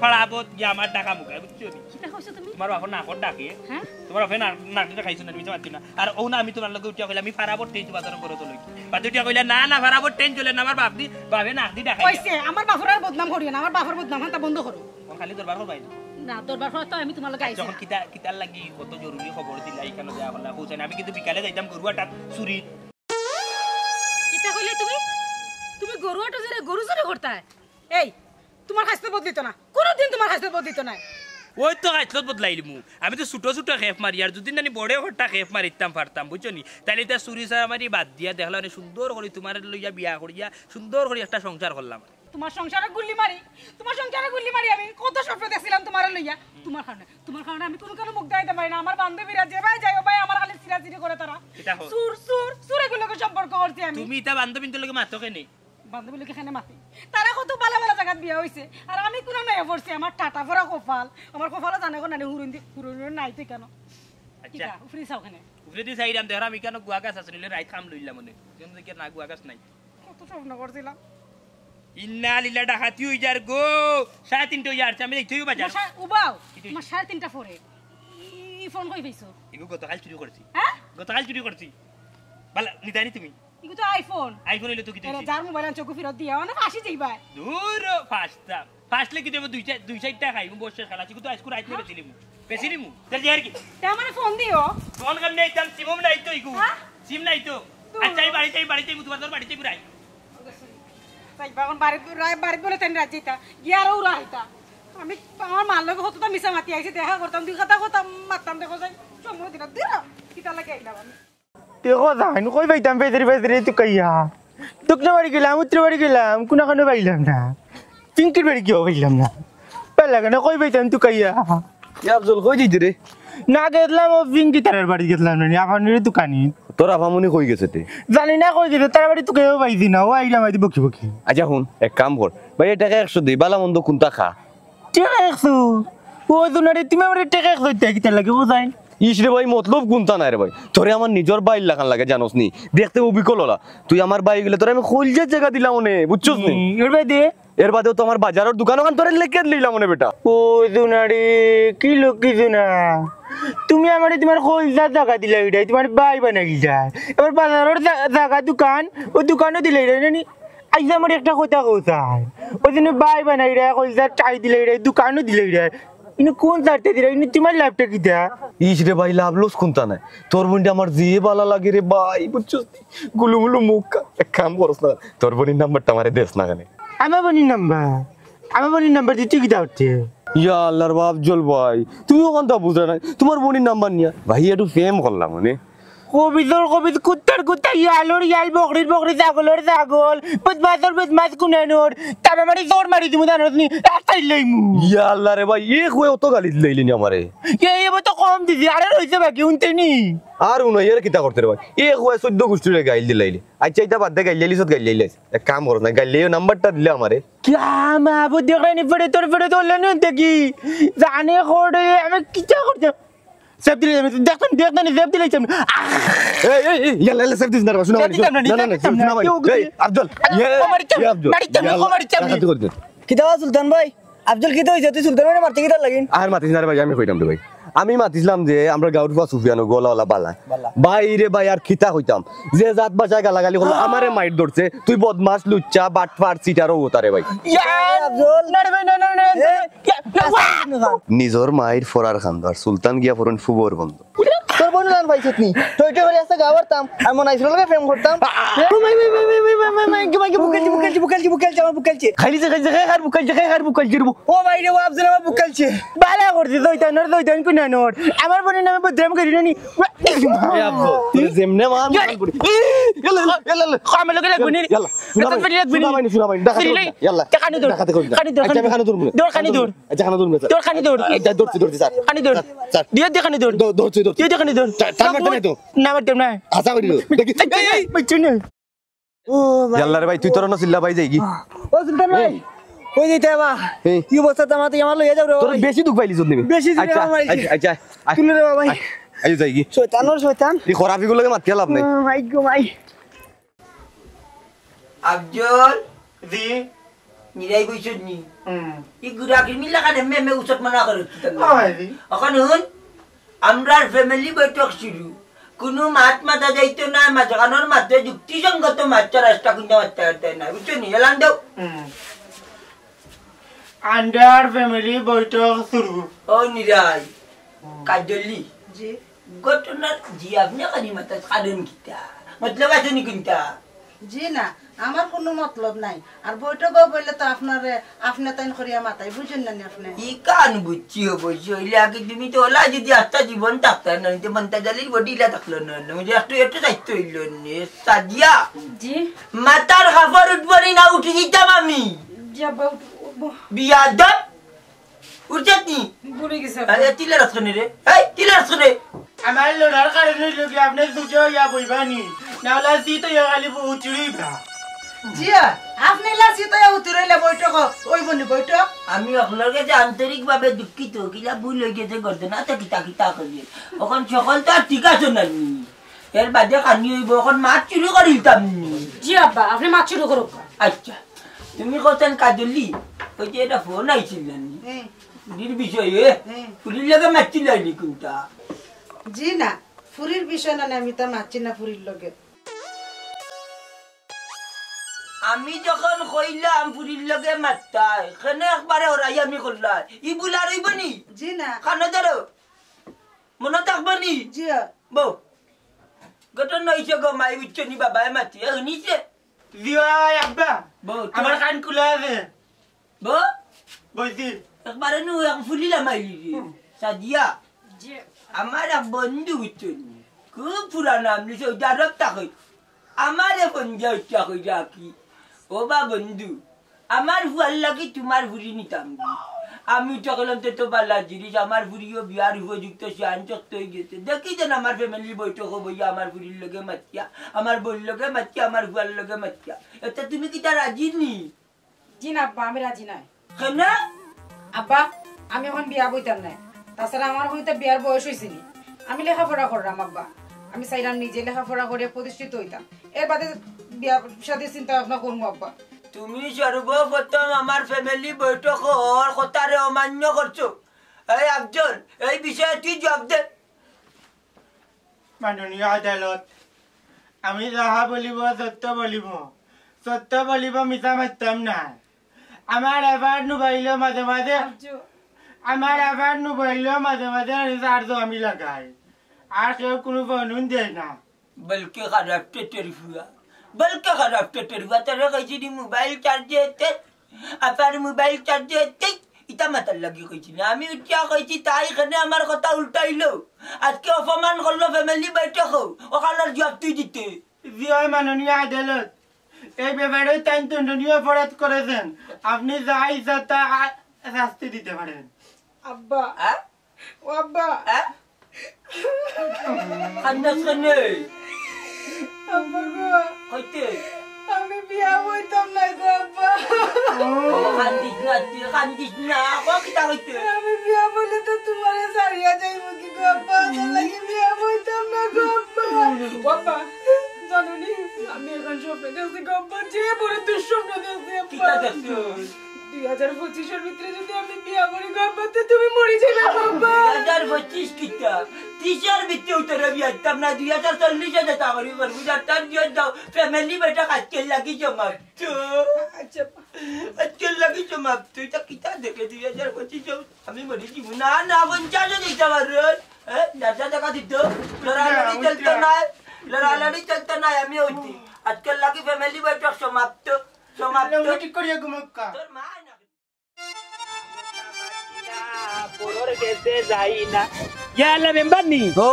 ফলাবত গিয়া আমার টাকা মুখা বুঝছো নি কিটা কইছো তুমি তোমার বাপর না হট ডাকে হ্যাঁ তোমার বাপে না খাইছো না তুমি তো না আর ও না আমি তোমার লগে উঠিয়া কইলা আমি ফারাবত টেন বাজার করে তো লই বাদ উঠিয়া কইলা না ফারাবত টেন চলে না আমার বাপে না দি ডাকাই কইছে আমার বাপর আর বদনাম করিও না আমার বাপর বদনাম তা বন্ধ করো খালি দরবার করবাই না দরবার তো আমি তোমার লগে আইছি যখন কিতার লাগি কত জরুরি খবর দিলা এখানে দেয়া হলা হোসেন আমি কিন্তু বিকালে যাইতাম গরুয়াটা চুরি কিটা কইলে তুমি গরুয়াটা জেরে গরু চুরি করতা এই তোমার হাসতে বদলিত না কোনদিন তোমার হাসতে বদলিত না ওই তো গাছলত বদলাইলিমু আমি তো ছোট ছোট খেপ মারি আর যদি নানি বড় ঘরটা খেপ মারিতাম পারতাম বুঝছো নি তাহলে এটা চুরি চারা মারি বাদ দিয়া দেখলাম সুন্দর করে তোমার লইয়া বিয়া করিয়া সুন্দর করে একটা সংসার করলাম তোমার সংসারে গুল্লি মারি আমি কত স্বপ্ন দেখছিলাম তোমার লইয়া তোমার কারণে আমি কোনো মুখ দেখাইতে পারি না আমার বান্ধবীরা যে ভাই যাই ভাই আমার খালি চিরাচিরি করে তারা সুর এগুলোকে সম্পর্ক করছি আমি তুমি তা বান্ধবীর লগে মাতকে নেই বান্ধবী লোক এখানে মাতি তারা কত ভালো ভালো জায়গা বিয়ে হয়েছে আর আমি কোনো নয়া পড়ছি আমার টাটা ভরা কপাল আমার কপালও জানে কোন নানি হুরুন নাইতে কেন আচ্ছা ফ্রি চাও ওখানে উফরেদি সাইরাম দেহরা আমি কেন গুয়া গাছ আছে নিলে রাইত খাম লইলাম মনে কেন কি না গুয়া গাছ নাই কত স্বপ্ন করছিলাম ইন্না লিল্লাহ ডাকাতি হই যার গো 3:30 হই যাচ্ছে আমি দেখতেই বাজার উবাও তোমার 3:30টা পরে ই ফোন কই পাইছো ইগো গতকাল চুরি করছি হ্যাঁ গতকাল চুরি করছি বালা নিদানি তুমি ইগো তো আইফোন হইলে তো কি দিছি যার মোবাইল আন চকু ফিরত দিয়া না ফাঁসি যাইবা দূর ফাস্টলে কি দেব দুই সাইডটা খাইমু বসে খেলা চিকু তো আইসকু রাইত করে দিলিম পেছিলিমু তার যার কি তে আমারে ফোন দিও ফোন কর নাই তাম সিমম নাই তো ইগু সিম নাই তো আচ্ছা এই বাড়িতে তোমার বাড়িতে ঘুরাই যাইবা কোন বাড়ি বলে তেন রাজিতা গিয়ার উড়া হইতা আমি আমার মাল লগে হতো মিছা মাতি আইছি দেখা করতাম দুই কথা মারতাম দেখো যাই সময় দিলা দিরা কিটা লাগে আইলাম আমি দেখো যাই কই পাইতাম বেদরে তুই কইয়া দক্ষিণ বাড়ি গেলাম উত্তর বাড়ি গেলাম কোনো পাইলাম না পিঙ্কির বাড়ি কেউ পাইলাম না পাইলা কেন কই পাইতাম তুই কইয়া আফজল কই দিতে রে না গেলাম ও পিঙ্কি তার বাড়ি গেলাম না এখন দোকানি তোর আফামনি কই গেছে তে জানি না কই দিলে তার বাড়ি তোকেও পাইছি না ও আইলা মাইদি বকি আচ্ছা শুন এক কাম কর ভাই এটাকে 100 দে বালা মন্দ কোনটা খা টাকা 100 ও দুনারে তুমি আমার টাকা 100 টাকা কিটা লাগে বুঝাই ইসরে ভাই মতলব কোনটা নাই রে ভাই তোরে আমার নিজের বাইর লাগান লাগে জানোস নি দেখতে অবিকল হলা তুই আমার বাই গেলে তোরে আমি খোলজের জায়গা দিলাম মনে বুঝছস নি এর বাদেও তো আমার বাজারের দোকান ওখান তোরে লেকে দিলাম মনে বেটা ও দুনারে কি লোক কিছু না তুমি আমারে তোমার খোলজা জায়গা দিলা এটাই তোমার বাই বানাই যায় এবার বাজারের জায়গা দোকান ও দোকানও দিলে এটা নি আজ আমার একটা কথা কোথায় ওই জন্য বাই বানাই রে খোলজা চাই দিলে এটা দোকানও দিলে এটা ইনি কোন চারটে দিলা ইনি তোমার লাভটা কি দা ইসরে ভাই লাভ লস কোনটা নাই তোর বোনটা আমার যে ভালো লাগে রে ভাই বুঝছস গুলুমুলু মুখ এক কাম করছ না তোর বোনের নাম্বারটা আমারে দেস না কেন আমার বোনের নাম্বার দিতে কি দাওতে ইয়া আল্লাহর বাপ জল ভাই তুমি ওখান তো বুঝরা নাই তোমার বোনের নাম্বার নিয়া ভাই একটু ফেম করলাম মানে কবির কুত্তার কুত্তা ইয়ালোর ইয়াল বকরির ছাগল বদমাস কুনানোর তারপর মানে জোর মারি তুমি জানোস নি রাস্তায় লইমু ইয়া আল্লাহ রে ভাই এক হয়ে অত গালি লইলি নি আমারে এবার তো কম দিছি আরে রইছে বাকি উনতে নি আর উনো এর কিতা করতে রে ভাই এক হয়ে 14 গোষ্ঠীর গাইল দিলাইলি আচ্ছা এটা বাদ দে গাইল দিলিস গাইল দিলাইস এক কাম কর না গাইল লিও নাম্বারটা দিলে আমারে কাম আবু দেখানি পড়ে তোর লন দেখি জানে কোড়ে আমি কিটা করতে সব দিলে আমি দেখতাম সব দিলে এই ইয়ালা সব দিস না শুনা না শুনা ভাই এই আফজল আফজল কিতা সুলতান ভাই আফজল কিতা হইছে তুই সুলতান মারতে কিতা লাগিন আর মাতিস না রে ভাই আমি কইতাম রে ভাই আমি মাতিছিলাম যে আমরা গাউর পা সুফিয়ানো গোলাওয়ালা বালা ভাই রে ভাই আর খিতা হইতাম যে জাত বাজায় গালাগালি হলো আমারে মাইট ধরছে তুই বদমাস লুচ্চা বাটফার সিটারও ওতারে ভাই আফজল না রে ভাই না নিজর মাইর ফরার খান্দার সুলতান গিয়া ফরন ফুবর বন্ধ তোর বোন লান ভাই চটনি টইটে করে আসতে গাওয়ারতাম আমি নাইছিল লাগে প্রেম করতাম বুকালছি খাইছে খাই বুকালছে ও ভাই রে আফজল আমার বুকালছে বালা করছিস দইতান কুনানোর আমার বোনের নামে বদনাম করি না নি এই আফজল তুই যেমনে মান পড়ি ইয়ালা খামে লগে লাগবনি ইয়ালা শুনা ভাই দেখা ইয়ালা কানি দৌড় আচ্ছা আমি খানা দৌড় দৌড় কানি দৌড় আচ্ছা খানা দৌড় দৌড় কানি দৌড় আচ্ছা দৌড়ছি স্যার কানি দৌড় দিয়ে কানি দৌড় দৌড়ছি দিয়ে কানি দৌড় তার মারতে নাই তো না মারতে না আশা করি এই বইচুনে ও ইয়াল্লা রে ভাই তুই তোর না চিল্লা ভাই যাই কি ও সুলতান ভাই কই দিতে বা কি অবস্থা তোমাতে আমার লইয়া যাও রে তোর বেশি দুঃখ পাইলি যদি বেশি আচ্ছা আচ্ছা তুলে রে ভাই আই যাই কি শয়তান এই খরাফি গুলোকে মারতে লাভ নাই ভাই গো ভাই আফজল জি নিরাই কইছস নি ই গুড়া কি মিলা কানে মে উচত মানা করে জি এখন হুন আমরার ফ্যামিলি বৈঠক শুরু কোনো মাথা যাইতো না মাঝখানোর মাঝে যুক্তিসঙ্গত মাত্রা রাস্তা কিন্তু মাত্রা করতে না বুঝছো নি এলান দাও আন্ডার ফ্যামিলি বৈঠক শুরু ও নিরাই কাজলি জি ঘটনার জি আপনি কানি মাথা কারণ কিতা মতলব আছে নি কিনতা জি না আমার কোনো মতলব নাই আর বৈঠক বললে তো আপনি তাই করিয়া মাথায় বুঝেন না আপনি ই কান বুঝছি অবশ্যই হইলে আগে তুমি তো ওলা যদি আস্তা জীবন থাকতো না তো মনটা জালির বডিলা থাকলো না মুঝে একটু দায়িত্ব হইল নে সাদিয়া জি মাতার হাফার উঠবনি না উঠে দিতাম আমি যাবা বিয়াদব উঠছনি ভুলে গেছে আরে তিলা রাখনে রে এই তিলা রাখনে আমার লড়ার কারণে লোকে আপনি দুটো ইয়া বইবানি নাহলে সিতো ইয়া খালি উচড়িবা জিয়া আপনি লাসি তো উতরাইলে বৈঠক ওইবনি বৈঠক আমি আপনার কাছে আন্তরিকভাবে দুঃখিত কিলা ভুল হয়ে গেছে করতে না তো কিতা করিয়ে এখন সকল তো আর ঠিক আছে না এর বাদে কানি হইব এখন মাছ চুরি করিতাম জি আব্বা আপনি মাছ শুরু করো আচ্ছা তুমি কোথায় কাজলি ওই যে এটা ফোন আইছিল পুরীর বিষয়ে পুরীর লগে মারছিল নি কোনটা জি না ফুরির বিষয় না আমি তো মারছি না ফুরির লগে আমি যখন কইলাম পুরীর লগে মারতাই এখানে একবারে ওরাই আমি করলাম ই বুলা রইবনি জি না খানো ধরো মনে থাকবনি জি বউ গঠন হয়েছে গো মাই উচ্চনি বাবাই মাতি শুনিছে জিয়া আব্বা বউ আমার কান খুলে আছে বউ বলছি একবারে নু এক ফুলিলাম আইলি সাদিয়া জি আমার এক বন্ধু উচ্চনি খুব পুরানো আমি সৌদি আরব থাকি আমার বন্ধু হত্যা কই রাখি ও বা বন্ধু আমার ফুয়ার লাগে তোমার ফুরি নিতাম আমি তো কলম তো বালা জিনিস আমার ফুরিও বিয়ার উপযুক্ত সিয়ান চক্ত হয়ে গেছে দেখি যেন আমার ফ্যামিলি বৈঠক বইয়া আমার ফুরির লগে মাতিয়া আমার বোন লগে মাতিয়া আমার ফুয়ার লগে মাতিয়া এটা তুমি কি তা রাজি নি জি না আব্বা আমি রাজি নাই কেন আব্বা আমি এখন বিয়া বইতাম না তাছাড়া আমার হইতে বিয়ার বয়স হয়েছে নি আমি লেখাপড়া করলাম আব্বা আমি চাইলাম নিজে লেখাপড়া করে প্রতিষ্ঠিত হইতাম এর বাদে বিয়া সাথে চিন্তা ভাবনা করবো আব্বা তুমি সর্বপ্রথম আমার ফ্যামিলি বৈঠকর কথারে অমান্য করছো এই আফজল এই বিষয়ে তুই জবাব দে মাননীয় আদালত আমি যাহা বলিব সত্য বলিব মিছা মারতাম না আমার এবার নুবাইল মাঝে মাঝে আর আমি লাগাই আর কেউ কোনো বনুন দেয় না बल्कि खराब टेटर हुआ तेरे कैसी नी मोबाइल चार्ज देते अपार मोबाइल चार्ज देते इता मतलब लगी कैसी ना আমি উঠিয়া কইছি তাই এখানে আমার কথা উল্টাইলো আজকে অপমান করলো ফ্যামিলি বৈঠক ওখানের জবাব তুই দিতে জিয়া মাননীয় আদালত এই ব্যাপারে তাই দণ্ডনীয় অপরাধ করেছেন আপনি যা ইচ্ছা তা শাস্তি দিতে পারেন আব্বা ও আব্বা আন্দাজ করে আব্বা গো কইতে আমি বিয়া হইতাম না গো আব্বা কান্দিস না কো কিতা কইতে আমি বিয়া বলে তো তোমারে ছাড়িয়া যাইব কি গো আব্বা লাগি বিয়া হইতাম না গো আব্বা আব্বা জানুনি আমি এখন স্বপ্ন দেখছি গো আব্বা যে বড় দুঃস্বপ্ন দেখছি কিতা আব্বা দেখছো 2025 এর ভিতরে যদি আমি বিয়া করি গো আব্বা তো তুমি মরে যাবে গো আব্বা 2025 কিতা 30 এর ভিতরে উত্তর বিয়াতাম না 2040 এ যেতে পারি করবি তার দিয়ে দাও ফ্যামিলি বেটা কাটকে লাগি জমাতো আচ্ছা আজকে লাগি জমাতো এটা কিতা দেখে 2025 আমি মরে যাব না না 50 দিতে পারো হ্যাঁ দাদা টাকা দিত লড়ালড়ি চলতো না আমি হইতি আজকে লাগি ফ্যামিলি বেটা সমাপ্ত ঠিক করিয়া গুমক্কা তোর মা না পরর গেছে যাই না ইয়া আল্লাহ মেম্বার নি ও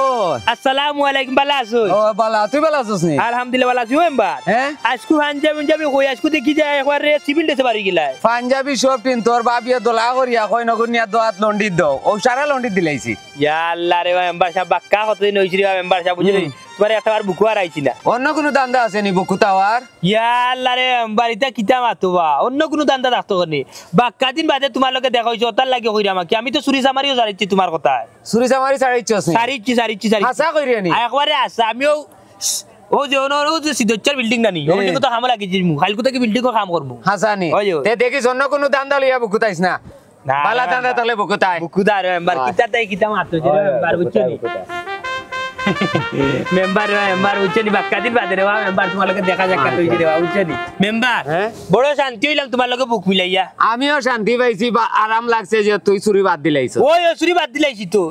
আসসালামু আলাইকুম বালা আছো ও বালা তুই বালা আছিস নি আলহামদুলিল্লাহ বালা আছি মেম্বার হ্যাঁ আজকু পাঞ্জাবি কই আজকু দেখি যায় একবার সিভিল ড্রেসে বাড়ি গিলাই পাঞ্জাবি সব পিন তোর বাবিয়া দোলা করিয়া কই নগুনিয়া দোয়াত লন্ডি দাও ও সারা লন্ডি দিলাইছি ইয়া আল্লাহ রে মেম্বার সাহেব বাক্কা কতদিন হইছি রে মেম্বার সাহেব বুঝলি তোমার একবার বুকুয়ার আইছিলা অন্য কোনো দান্দা আছে নি বুকু তাওয়ার ইয়া আল্লাহ রে মেম্বার ইতা কিতা মাতুবা অন্য কোনো দান্দা রাখতো কনি বাক্কা দিন বাদে তোমার লগে দেখা হইছে ওতার লাগি কইরা আমাকে আমি তো চুরি চামারিও জানিছি তোমার কথা চুরি চামারি ছাড়াইছস নি সারিচ্ছি হাসা কইরা নি একবারে আসা আমিও ও যে সিদ্ধর বিল্ডিং না নি ও বিল্ডিং তো কাম লাগিছি হালকু থেকে বিল্ডিং কো কাম করব হাসা নি তে দেখিস অন্য কোনো দান্দা লইয়া বুকু তাইছ না বালা দান্দা তলে বুকু তাই বুকুদার মেম্বার কিতা তাই কিতা মাতো যে মেম্বার বুঝছো নি মেম্বার বুঝছো নি বাক্কা দিন বাদে রে মেম্বার তোমার লগে দেখা যাক কইছি রে বুঝছো নি মেম্বার বড় শান্তি হইলাম তোমার লগে বুক মিলাইয়া আমিও শান্তি পাইছি বা আরাম লাগছে যে তুই চুরি বাদ দিলাইছ ওই চুরি বাদ দিলাইছি তো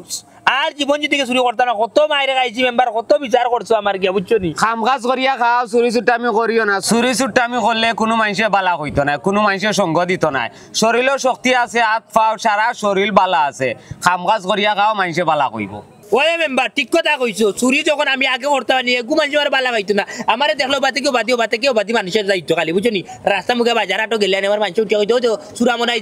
আর জীবন যদি চুরি করতাম না কত মাইরে খাইছি মেম্বার কত বিচার করছো আমার গিয়া বুঝছো নি কাম কাজ করিয়া খাও চুরি চুট্টামি করিও না চুরি চুট্টামি করলে কোনো মানুষে বালা হইতো না কোনো মানুষের সঙ্গ দিত না শরীরেও শক্তি আছে হাত পাও সারা শরীর বালা আছে কাম কাজ করিয়া খাও মানুষে বালা কইব ওই মেম্বার ঠিক কথা কইছো চুরি যখন আমি আগে করতাম নি একু মানুষ আমার বালা খাইতো না আমারে দেখলো বাতে কেউ বাতি মানুষের যাইতো খালি বুঝছো নি রাস্তা মুখে বাজার আটো গেলে আমার মানুষ উঠে হইতো তো সুরা মনাই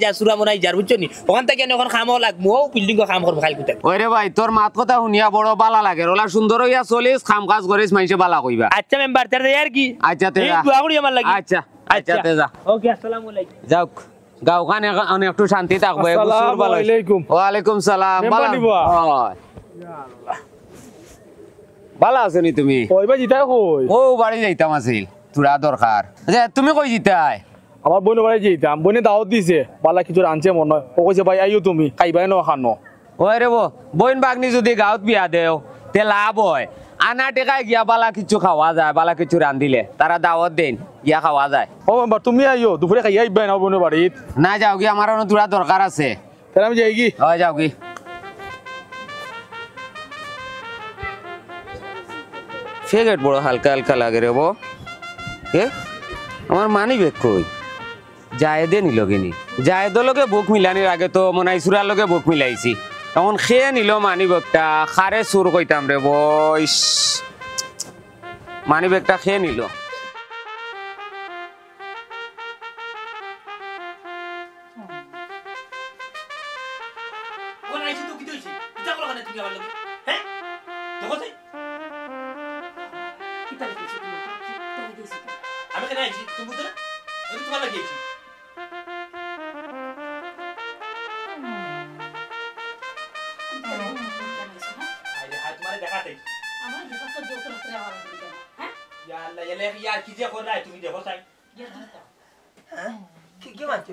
যার বুঝছো নি ওখান থেকে এখন খামও লাগবো বিল্ডিং কাম করবো খালি কোথায় ওরে ভাই তোর মাত কথা শুনিয়া বড় বালা লাগে ওলা সুন্দর হইয়া চলিস কাম কাজ করিস মানুষে বালা কইবা আচ্ছা মেম্বার তার আর কি আচ্ছা তে যা দোয়া করি আমার লাগি আচ্ছা আচ্ছা তে যা ওকে আসসালামু আলাইকুম যাও গাঁওখানে অনেক একটু শান্তি থাকবে আসসালামু আলাইকুম। ওয়ালাইকুম সালাম মেম্বার বালা নিবা? হয়। বালা আছো নি তুমি কইবা জিতাই কই ও বাড়ি যাইতাম আছিল তোরা দরকার আচ্ছা তুমি কই জিতাই আমার বোন বাড়ি যেতাম বোনে দাওয়াত দিছে বালা কিছু আনছে মনে হয় ও কইছে ভাই আইও তুমি খাইবাই না খানো ওই রে বইন বাগনি যদি গাঁৱত বিয়া দেও তে লাভ হয় আনা টেকায় গিয়া বালা কিছু খাওয়া যায় বালা কিছু রান্ধিলে তারা দাওয়াত দেন গিয়া খাওয়া যায় ও মেম্বার তুমি আইও দুপুরে খাইয়া আইবাই না বোনের বাড়িত না যাও গিয়া আমার তোরা দরকার আছে তাহলে আমি যাই কি হয় যাও কি ফেগেট বড় হালকা হালকা লাগে রে বো কে আমার মানি বেগ কই জায়েদে নিল কিনি জায়েদের লগে বুক মিলানির আগে তো মনাইসুরার লগে বুক মিলাইছি তখন খেয়ে নিল মানি বেগটা খারে সুর কইতাম রে বইস মানি বেগটা খেয়ে নিল আমি কেন আইছি তুমি বুঝো না আমি তোমার লাগিয়েছি তোমার দেখাতে আমার দেখা তো যত রাত্রে আমার দিকে হ্যাঁ ইয়া আল্লাহ ইয়ার কি যে করে তুমি দেখো তাই হ্যাঁ কি মারছো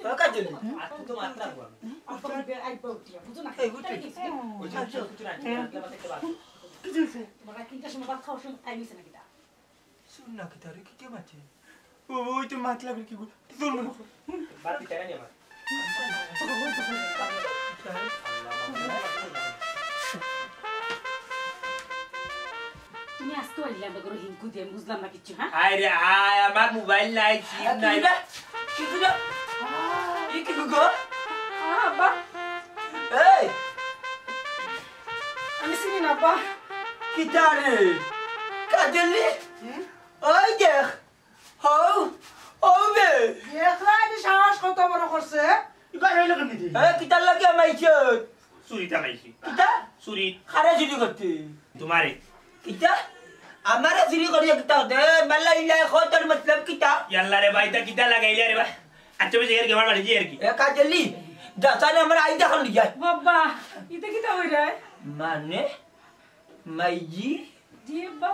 তো কাজে আর তুই তো মাত্রা বল আপনার বে আই পাউটিয়া বুঝো না এই বুঝছি ওই যে কিছু না কিছু আছে তোমার কিনটা সময় ভাত খাওয়ার সময় টাইম আছে নাকি শুন না কি তারে কি মারছে ওই তো মাত লাগবে কি তোর মনে বাদ দিতে না আমার তুমি আজকে আইলে আমরা করে হিংকু দিয়ে বুঝলাম না কিছু হ্যাঁ হায় রে হায় আমার মোবাইল নাই সিম নাই কি গুলো কি গুলো আব্বা এই আমি চিনি না আব্বা কি তারে কাজলি ওই দেখ হও ও বে দেখলাম সাহস কত বড় করছে ইবা হইলো কেন দি এ কি তার লাগে মাইছে চুরিটা মাইছি কিটা চুরি খারে চুরি করতে তোমারে কিটা আমারে চুরি করিয়া কিটা দে মাল্লা ইলা খোতর মতলব কিটা ইয়াল্লা রে ভাই তা কিটা লাগাইলা রে ভাই আচ্ছা বেশি এর কেমন বাড়ি আর কি এ কাজলি দাসানে আমরা আই দেখুন যাই বাবা এটা কি তা হইরা মানে মাইজি জি আব্বা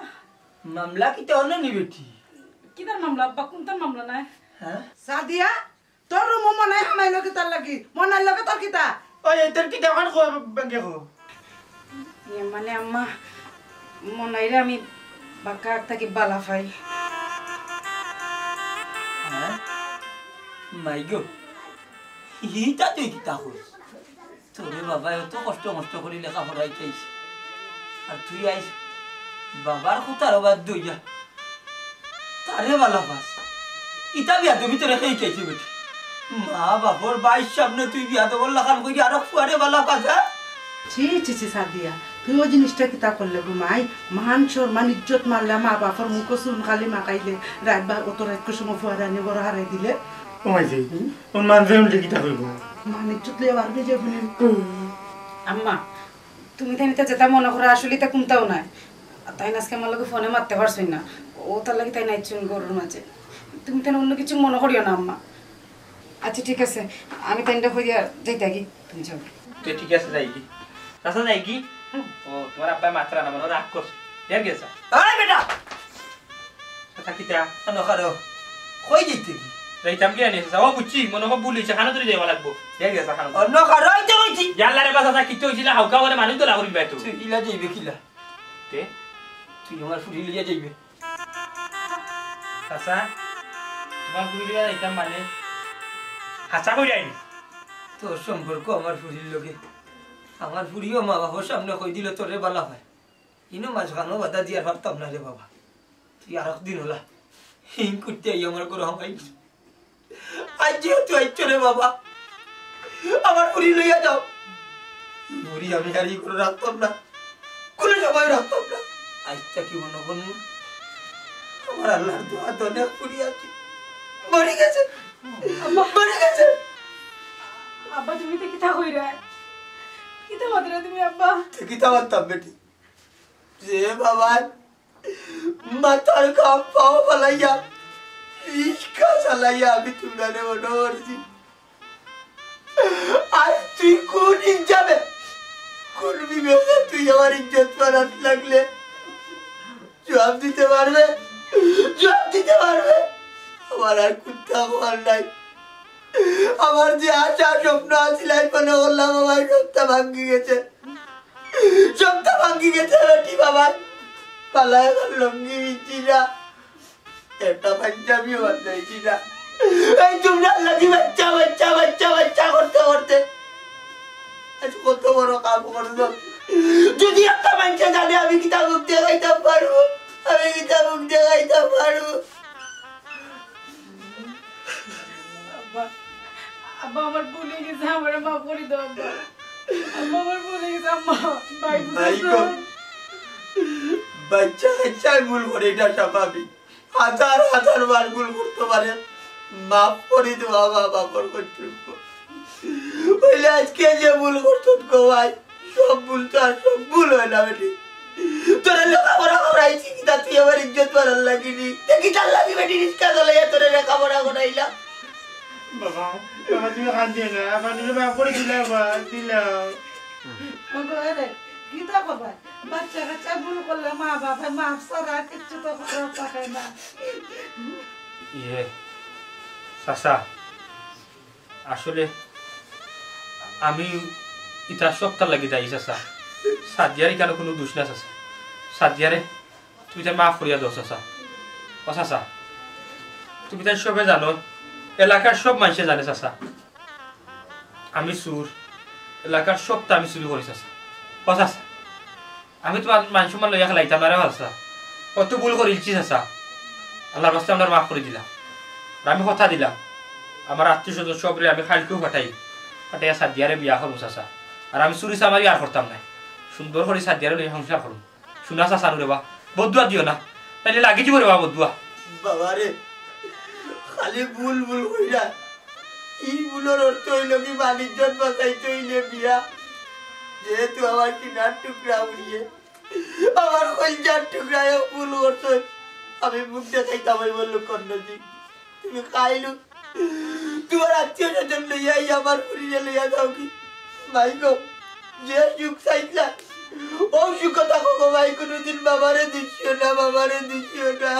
মামলা কিটা হলো নি বেটি কি তার মামলা আব্বা কোন তার মামলা না হ্যাঁ সাদিয়া তোর রুম মনে হামাইলো কি তার লাগি মনার লগে তোর কিতা ওই তোর কিটা কোন কো বেঙ্গে কো মানে আম্মা মনাইরা আমি বাকা থাকি বালা ফাই হ্যাঁ মাইগো হিটা তুই কিটা কইস তোরে বাবা এত কষ্ট করে লেখাপড়া চাইছ আর তুই আইস বাবার কোথার বাদ দইয়া তারে বালা পাস ইটা বিয়া তুমি তোরে খেয়ে চাইছি বেটি মা বাপর বাইশ সামনে তুই বিয়া তো বললা কাম করি আর ফুয়ারে বালা পাস ছি ছি ছি সাদিয়া তুই ওই জিনিসটা কিতা করলে ঘুমাই মান সম্মান ইজ্জত মারলে মা বাপর মুখ চুন খালি মাকাইলে রাত বা অত রাত সময় ফুয়ারানি বড় হারাই দিলে কমাইছে কোন মানুষের উল্টে কিটা কইব মান ইজ্জত লিয়ে পারবি যে বলে আম্মা তুমি তাই নিতে যেটা মনে করো আসলে তা কোনটাও নাই আর তাই আজকে আমার লোকে ফোনে মারতে পারছই না ও তার লাগে তাই নাইছুন গরুর মাঝে তুমি তাই অন্য কিছু মনে করিও না আম্মা আচ্ছা ঠিক আছে আমি তাইটা হইয়া যাই থাকি তুমি যাও তুই ঠিক আছে যাই কি রাস্তা যাই কি ও তোমার আব্বা মাত্রা না মানে রাগ করছে এর গেছে আরে বেটা থাকিতা নখারো কই দিতে কি যাইতাম কি আনিস ও বুঝছি মনে হয় ভুল হইছে খানা তুই যাইবা লাগবো এর গেছে খানা নখারো আইতে কইছি ইয়াল্লা রে বাসা কিচ্ছু হইছিল হাউকা বলে মানুষ তো লাগরি বাইতো তুই ইলা যাইবে কিলা তে তুই আমার ফুরি লিয়া যাইবে চাচা তোমার ফুরি লিয়া যাইতাম মানে হাসা কই যাইনি তোর সম্পর্ক আমার ফুরির লগে আমার ফুরিও মা বাবার সামনে কই দিল তোরে বালা ভাই ইনো মাঝখানো বাধা দিয়ার পারতাম না রে বাবা তুই আর একদিন হলা হিং করতে আই আমার করে হামাই আজ যেহেতু আইছো রে বাবা আমার ফুরি লইয়া যাও ফুরি আমি আর ই করে রাখতাম না কোনো সময় রাখতাম না আজটা কি মনে করুন আমার আল্লাহর দোয়া তো অনেক ফুরি আছে মরে গেছে মরে গেছে আব্বা তুমি তো কিতা কইরা কিতা মাত্রা তুমি আব্বা কিতা মারতাম বেটি যে বাবা মাথার কাম পাও ফলাইয়া রিস্কা চালাইয়া আমি তোমরা মনে করছি আর তুই কোন যাবে কোন বিবেকে তুই আমার ইজ্জত করার লাগলে জবাব দিতে পারবে আমার আর কুত্তা হওয়ার নাই আমার যে আশা স্বপ্ন আছিল মনে করলাম আমার সবটা ভাঙ্গি গেছে বেটি বাবা পালায় লঙ্গি দিচ্ছি না একটা পাঞ্জাবিও বানাইছি না এই তোমরা লাগি বাচ্চা করতে আজ কত বড় কাম করলো যদি একটা মানুষে জানে আমি কিতা মুখ দিয়ে খাইতাম পারবো আব্বা আমার ভুলে গেছে আমার মা করে দাও আব্বা আমার ভুলে গেছে আম্মা ভাই বাচ্চা ভুল করে এটা স্বাভাবিক হাজার বার ভুল করতে পারে মাফ করে দেওয়া বাবার কর্তব্য হইলে আজকে যে ভুল করতো ভাই সব ভুল তো আর সব ভুল হয় না বেটি তোরা লেখাপড়া করাইছি কিতা তুই আমার ইজ্জত করার লাগিনি কিতার লাগি বেটি রিস্কা চালাইয়া তোরা লেখাপড়া করাইলা বাবা তুমি কান্দিয়ে না আবার তুমি মাফ করে দিলাম গীতা বাবা বাচ্চা কাচ্চা ভুল করলে মা বাবা মাফ ছাড়া কিচ্ছু তো করা থাকে না চাচা আসলে আমি ইটা সপ্তাহ লাগি যাই চাচা সাদিয়ারে কেন কোনো দোষ না চাচা সাদিয়ারে তুমি তাই মাফ করিয়া দাও চাচা ও চাচা তুমি তাই সবে জানো এলাকার সব মানুষে জানে চাচা আমি চুর এলাকার সবটা আমি চুরি করি চাচা ও চাচা আমি তোমার মানুষ মান লইয়া খেলাইতাম না রে চাচা কত ভুল করেছি চাচা আল্লাহর রাস্তায় আমরা মাফ করে দিলাম আমি কথা দিলাম আমার আত্মীয় স্বজন সবরে আমি খালকেও পাঠাইয়া সাদিয়ারে বিয়া করবো চাচা আর আমি চুরি চামারি আর করতাম না সুন্দর করে সাদিয়ারে লইয়া সংসার করুন শুনা চাচা রে বা বদুয়া দিও না তাইলে লাগি যাব রে বা বদুয়া বাবা রে খালি ভুল হইরা এই ভুলের অর্থ হইল কি বাণিজ্যত বাঁচাইতে হইলে বিয়া যেহেতু আমার কিনার টুকরা উড়িয়ে আমার কলজার টুকরায় ভুল করতো আমি মুখ দেখাইতাম বললো কন্যাজি তুমি খাইলু তোমার আত্মীয় স্বজন লইয়া আমার পুরিয়ে লইয়া যাও কি ভাই গো যে সুখ চাইছিলা ও সুখ থাকো ভাই কোনোদিন বাবারে দিচ্ছিও না